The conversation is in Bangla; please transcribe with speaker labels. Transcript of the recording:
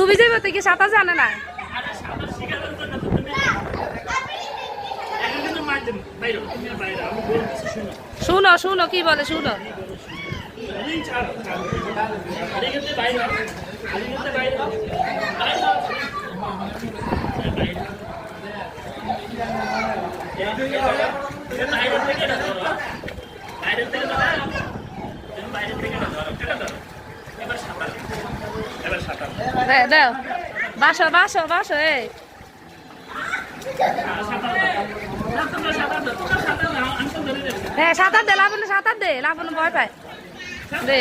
Speaker 1: ডুবি যাবে তো কি সাঁতার জানে না শুনো শুনো কি বলে শুনো দাও বাসো বাসো বাসো এই হ্যাঁ সাঁতার দে লাবণ সাঁতার দে লাবণ ভয় পায় দে